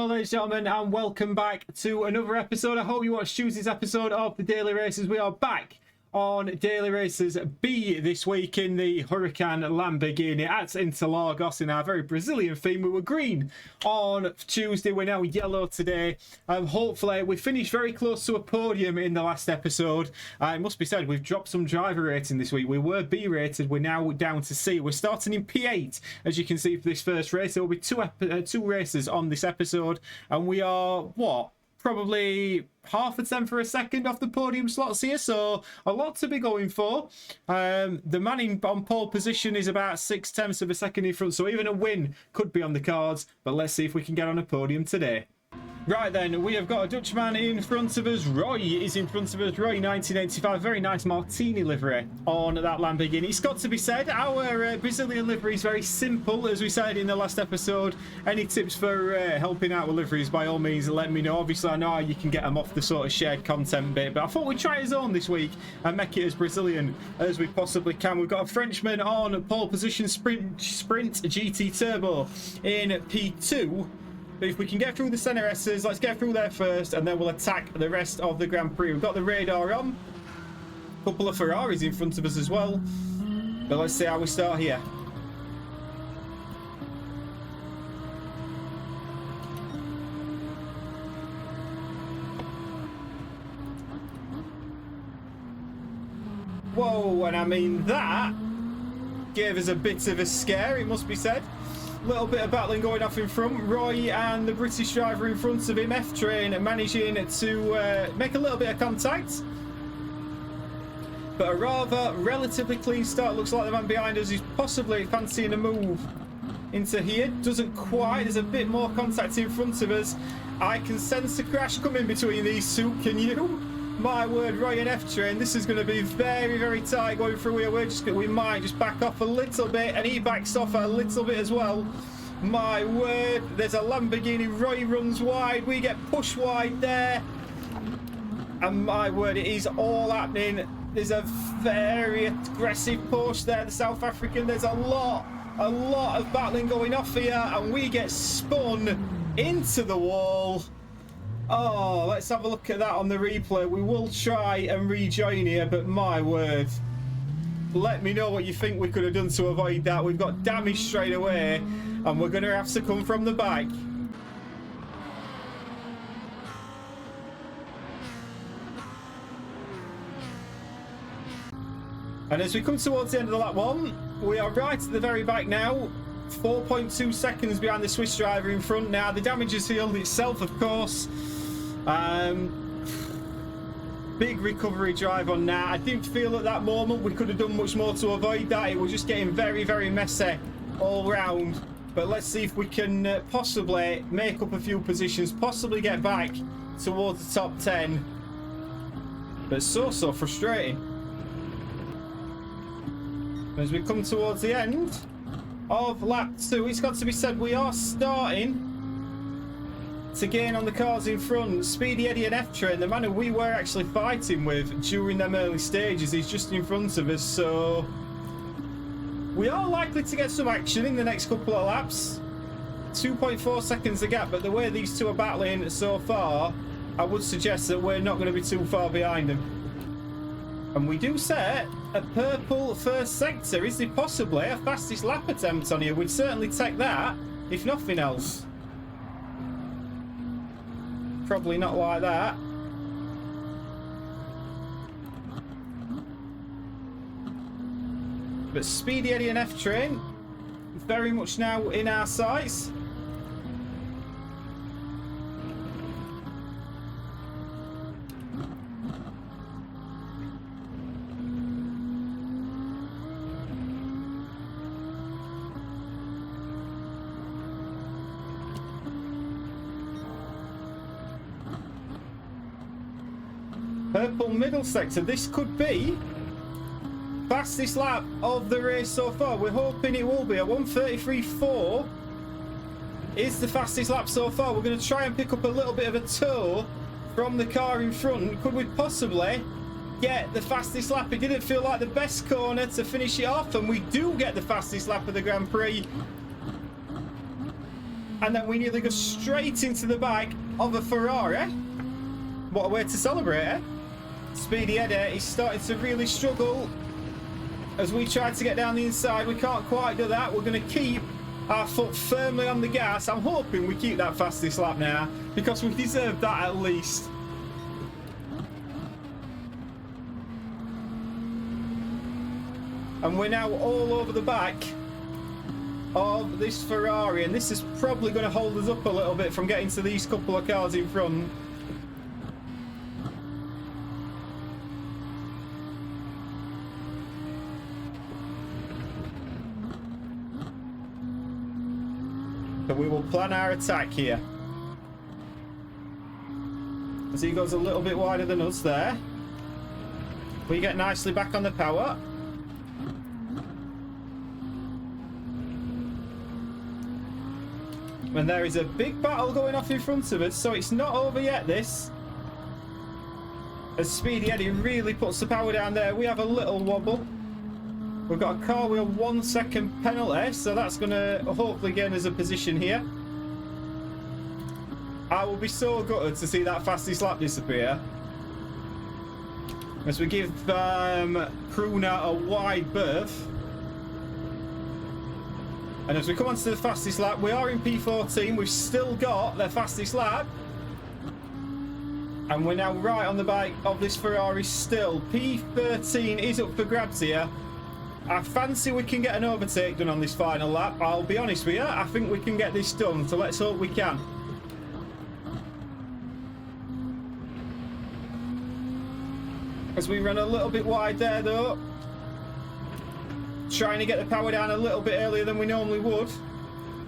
Hello ladies and gentlemen, and welcome back to another episode. I hope you watched Tuesday's episode of the Daily Races. We are back on Daily Races B this week in the Huracan Lamborghini at Interlagos in our very Brazilian theme. We were green on Tuesday, we're now yellow today. Hopefully we finished very close to a podium in the last episode. It must be said, we've dropped some driver rating this week. We were B rated, we're now down to C. We're starting in P8 as you can see for this first race. There will be two races on this episode, and we are probably half a tenth for a second off the podium slots here, so a lot to be going for. The man on pole position is about 6/10 of a second in front, so even a win could be on the cards, but let's see if we can get on a podium today. Right then, we have got a Dutchman in front of us. Roy is in front of us. Roy 1985, very nice Martini livery on that Lamborghini. It's got to be said, our Brazilian livery is very simple, as we said in the last episode. Any tips for helping out with liveries, by all means, let me know. Obviously, I know you can get them off the sort of shared content bit, but I thought we'd try his own this week and make it as Brazilian as we possibly can. We've got a Frenchman on pole position, Sprint GT Turbo in P2. But if we can get through the centre S's, let's get through there first, and then we'll attack the rest of the Grand Prix. We've got the radar on. A couple of Ferraris in front of us as well. But let's see how we start here. Whoa, and I mean that gave us a bit of a scare, it must be said. Little bit of battling going off in front. Roy and the British driver in front of him, F-Train, managing to make a little bit of contact. But a rather relatively clean start. Looks like the man behind us is possibly fancying a move into here. Doesn't quite. There's a bit more contact in front of us. I can sense a crash coming between these two. Can you? My word, Roy and F-Train, this is going to be very, very tight going through here. We might just back off a little bit, and he backs off a little bit as well. My word, there's a Lamborghini. Roy runs wide. We get pushed wide there. And my word, it is all happening. There's a very aggressive push there, the South African. There's a lot of battling going off here, and we get spun into the wall. Oh, let's have a look at that on the replay. We will try and rejoin here, but my word. Let me know what you think we could have done to avoid that. We've got damage straight away, and we're going to have to come from the back. And as we come towards the end of the lap one, we are right at the very back now. 4.2 seconds behind the Swiss driver in front now. The damage has healed itself, of course. Big recovery drive on now. I didn't feel at that moment we could have done much more to avoid that. It was just getting very, very messy all round. But let's see if we can possibly make up a few positions, possibly get back towards the top 10. But so frustrating. As we come towards the end of lap 2, it's got to be said we are starting to gain on the cars in front. Speedy Eddie and F-Train, the man who we were actually fighting with during them early stages, is just in front of us, so we are likely to get some action in the next couple of laps. 2.4 seconds the gap, but the way these two are battling so far, I would suggest that we're not going to be too far behind them. And we do set a purple first sector. Is there possibly a fastest lap attempt on here? We'd certainly take that, if nothing else. Probably not like that. But Speedy Eddie and F-Train very much now in our sights. Purple middle sector. This could be fastest lap of the race so far. We're hoping it will be. A 1:33.4 is the fastest lap so far. We're going to try and pick up a little bit of a toe from the car in front. Could we possibly get the fastest lap? It didn't feel like the best corner to finish it off, and we do get the fastest lap of the Grand Prix. And then we nearly go straight into the back of a Ferrari. What a way to celebrate, eh? Speedy Eddie is starting to really struggle as we try to get down the inside. We can't quite do that. We're going to keep our foot firmly on the gas. I'm hoping we keep that fastest lap now, because we deserve that at least. And we're now all over the back of this Ferrari, and this is probably going to hold us up a little bit from getting to these couple of cars in front. But we will plan our attack here. As he goes a little bit wider than us there. We get nicely back on the power. And there is a big battle going off in front of us, so it's not over yet, this. As Speedy Eddie really puts the power down there, we have a little wobble. We've got a car wheel 1 second penalty, so that's going to hopefully gain us a position here. I will be so gutted to see that fastest lap disappear. As we give Kruna a wide berth. And as we come on to the fastest lap, we are in P14. We've still got the fastest lap. And we're now right on the back of this Ferrari still. P13 is up for grabs here. I fancy we can get an overtake done on this final lap. I'll be honest with you, I think we can get this done. So let's hope we can. As we run a little bit wide there though. Trying to get the power down a little bit earlier than we normally would,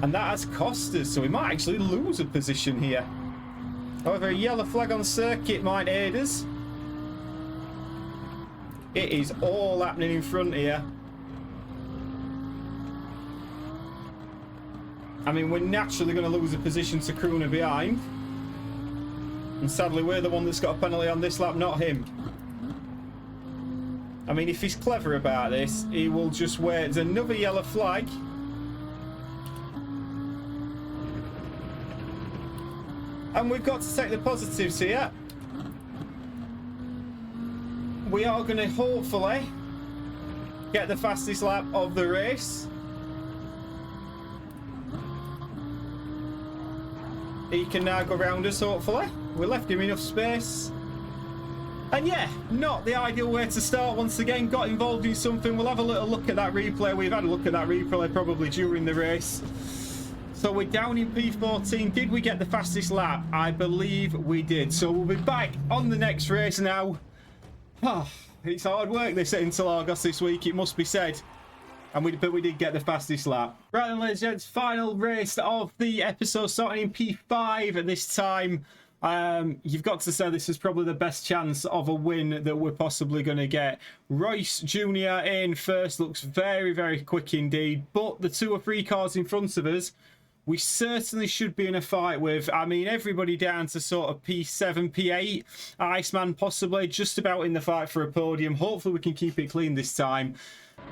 and that has cost us, so we might actually lose a position here. However, a yellow flag on circuit might aid us. It is all happening in front here. I mean, we're naturally going to lose a position to Kruna behind, and sadly we're the one that's got a penalty on this lap, not him. I mean, if he's clever about this, he will just wait. There's another yellow flag. And we've got to take the positives here. We are going to hopefully get the fastest lap of the race. He can now go round us, hopefully. We left him enough space. And yeah, not the ideal way to start once again. Got involved in something. We'll have a little look at that replay. We've had a look at that replay probably during the race. So we're down in P14. Did we get the fastest lap? I believe we did. So we'll be back on the next race now. Oh, it's hard work this at Interlagos this week, it must be said. But we did get the fastest lap. Right then, ladies and gents, final race of the episode, starting in P5 at this time. You've got to say this is probably the best chance of a win that we're possibly going to get. Royce Jr. in first, looks very, very quick indeed. But the 2 or 3 cars in front of us, we certainly should be in a fight with. I mean, everybody down to sort of P7, P8. Iceman possibly just about in the fight for a podium. Hopefully we can keep it clean this time.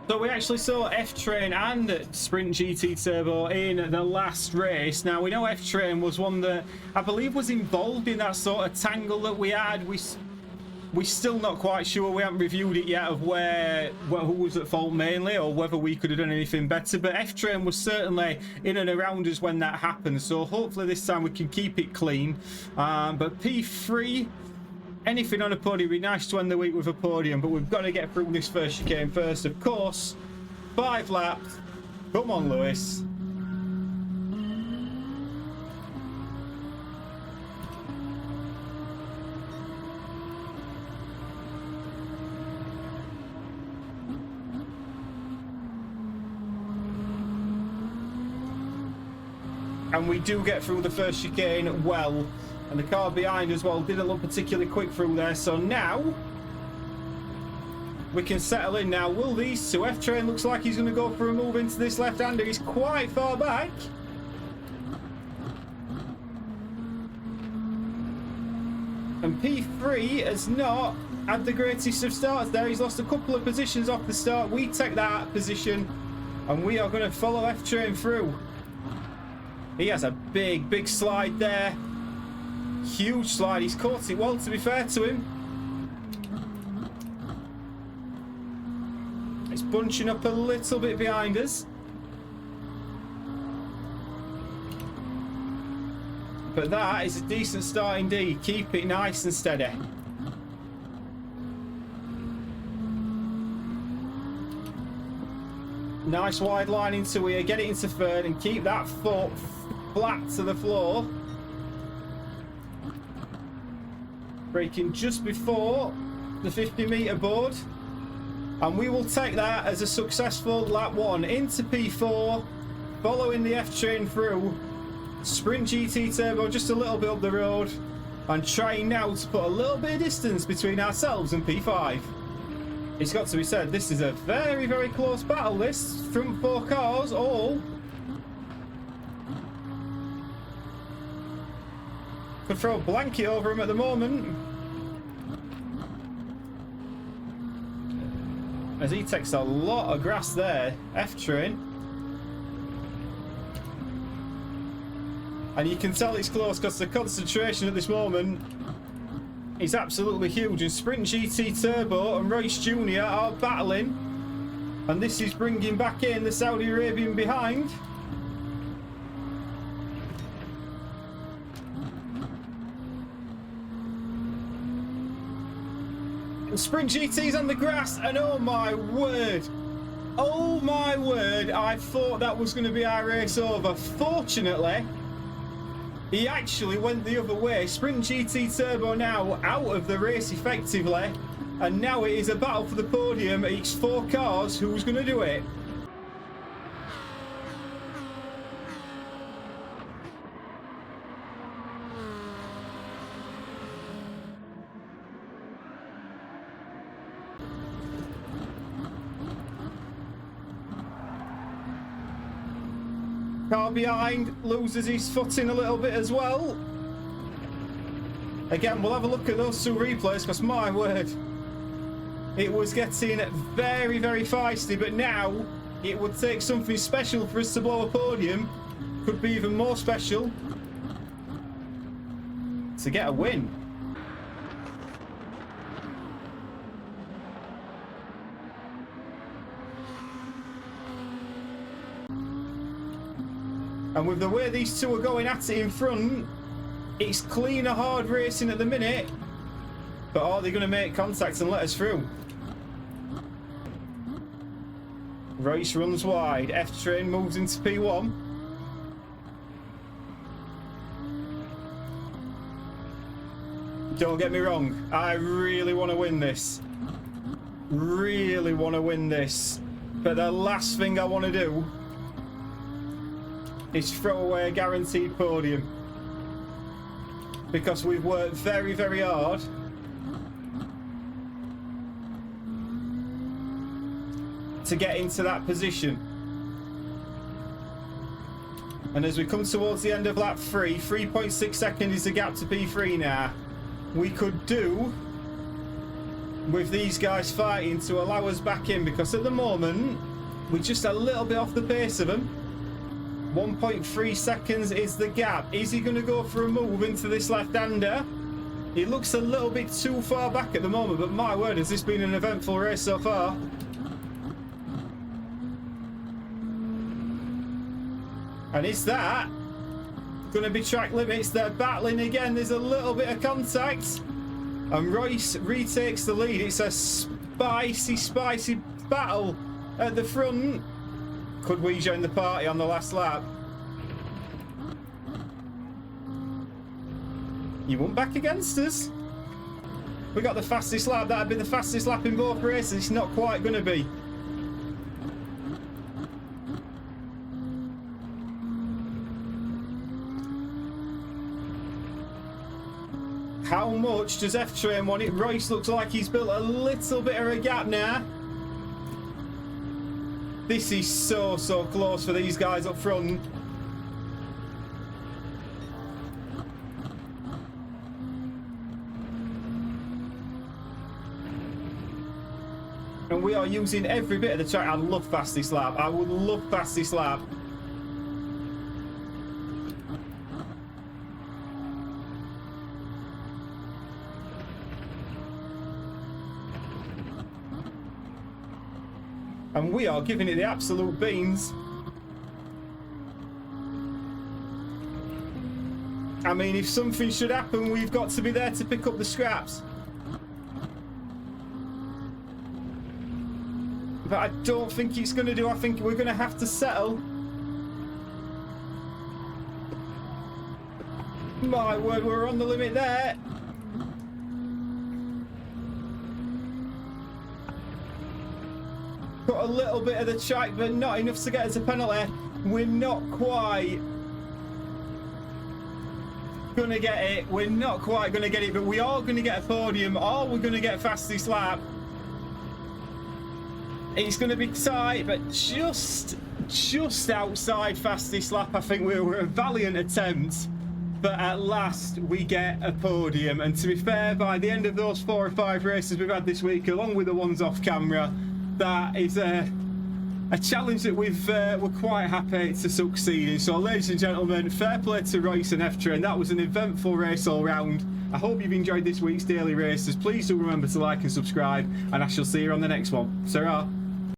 So we actually saw F-Train and Sprint GT Turbo in the last race. Now, we know F-Train was one that I believe was involved in that sort of tangle that we had. We're still not quite sure. We haven't reviewed it yet of who was at fault mainly, or whether we could have done anything better. But F-Train was certainly in and around us when that happened. So hopefully this time we can keep it clean. But P3... anything on a podium would be nice to end the week with a podium, but we've got to get through this first chicane first, of course. 5 laps. Come on, Lewis. And we do get through the first chicane well. And the car behind as well didn't look particularly quick through there. So now we can settle in now. Will these two? F-Train looks like he's going to go for a move into this left-hander. He's quite far back. And P3 has not had the greatest of starts there. He's lost a couple of positions off the start. We take that position and we are going to follow F-Train through. He has a big slide there. Huge slide. He's caught it well, to be fair to him. It's bunching up a little bit behind us. But that is a decent start indeed. Keep it nice and steady. Nice wide line into here. Get it into third and keep that foot flat to the floor. Braking just before the 50-metre board. And we will take that as a successful lap 1 into P4, following the F train through. Sprint GT Turbo just a little bit up the road, and trying now to put a little bit of distance between ourselves and P5. It's got to be said, this is a very close battle, this. Front 4 cars all could throw a blanket over him at the moment, as he takes a lot of grass there. F train. And you can tell it's close because the concentration at this moment is absolutely huge. And Sprint GT Turbo and Royce Jr. are battling. And this is bringing back in the Saudi Arabian behind. And Sprint GT's on the grass, and oh my word. Oh my word, I thought that was going to be our race over. Fortunately, he actually went the other way. Sprint GT Turbo now out of the race effectively. And now it is a battle for the podium. Each 4 cars. Who's going to do it? Car behind loses his footing a little bit as well. Again, we'll have a look at those 2 replays because my word, it was getting very feisty, but now it would take something special for us to blow a podium. Could be even more special to get a win. And with the way these 2 are going at it in front, it's cleaner hard racing at the minute. But are they going to make contact and let us through? Royce runs wide. F train moves into P1. Don't get me wrong, I really want to win this. Really want to win this. But the last thing I want to do is throw away a guaranteed podium, because we've worked very hard to get into that position. And as we come towards the end of lap 3, 3.6 seconds is the gap to P3 now. We could do with these guys fighting to allow us back in, because at the moment we're just a little bit off the pace of them. 1.3 seconds is the gap. Is he going to go for a move into this left-hander? He looks a little bit too far back at the moment, but my word, has this been an eventful race so far. And is that going to be track limits? They're battling again. There's a little bit of contact. And Royce retakes the lead. It's a spicy battle at the front. Could we join the party on the last lap? You went back against us. We got the fastest lap. That'd be the fastest lap in both races. It's not quite going to be. How much does F-Train want it? Royce looks like he's built a little bit of a gap now. This is so close for these guys up front. And we are using every bit of the track. I love fastest lap. I would love fastest lap. And we are giving it the absolute beans. I mean, if something should happen, we've got to be there to pick up the scraps. But I don't think it's going to do. I think we're going to have to settle. My word, we're on the limit there. Got a little bit of the track, but not enough to get us a penalty. We're not quite going to get it. We're not quite going to get it, but we are going to get a podium, or we're going to get fastest lap. It's going to be tight, but just outside fastest lap. I think we were a valiant attempt, but at last we get a podium. And to be fair, by the end of those 4 or 5 races we've had this week, along with the ones off camera, that is a challenge that we're quite happy to succeed in. So, ladies and gentlemen, fair play to Royce and F-Train. That was an eventful race all round. I hope you've enjoyed this week's Daily Races. Please do remember to like and subscribe, and I shall see you on the next one. Ta-ra.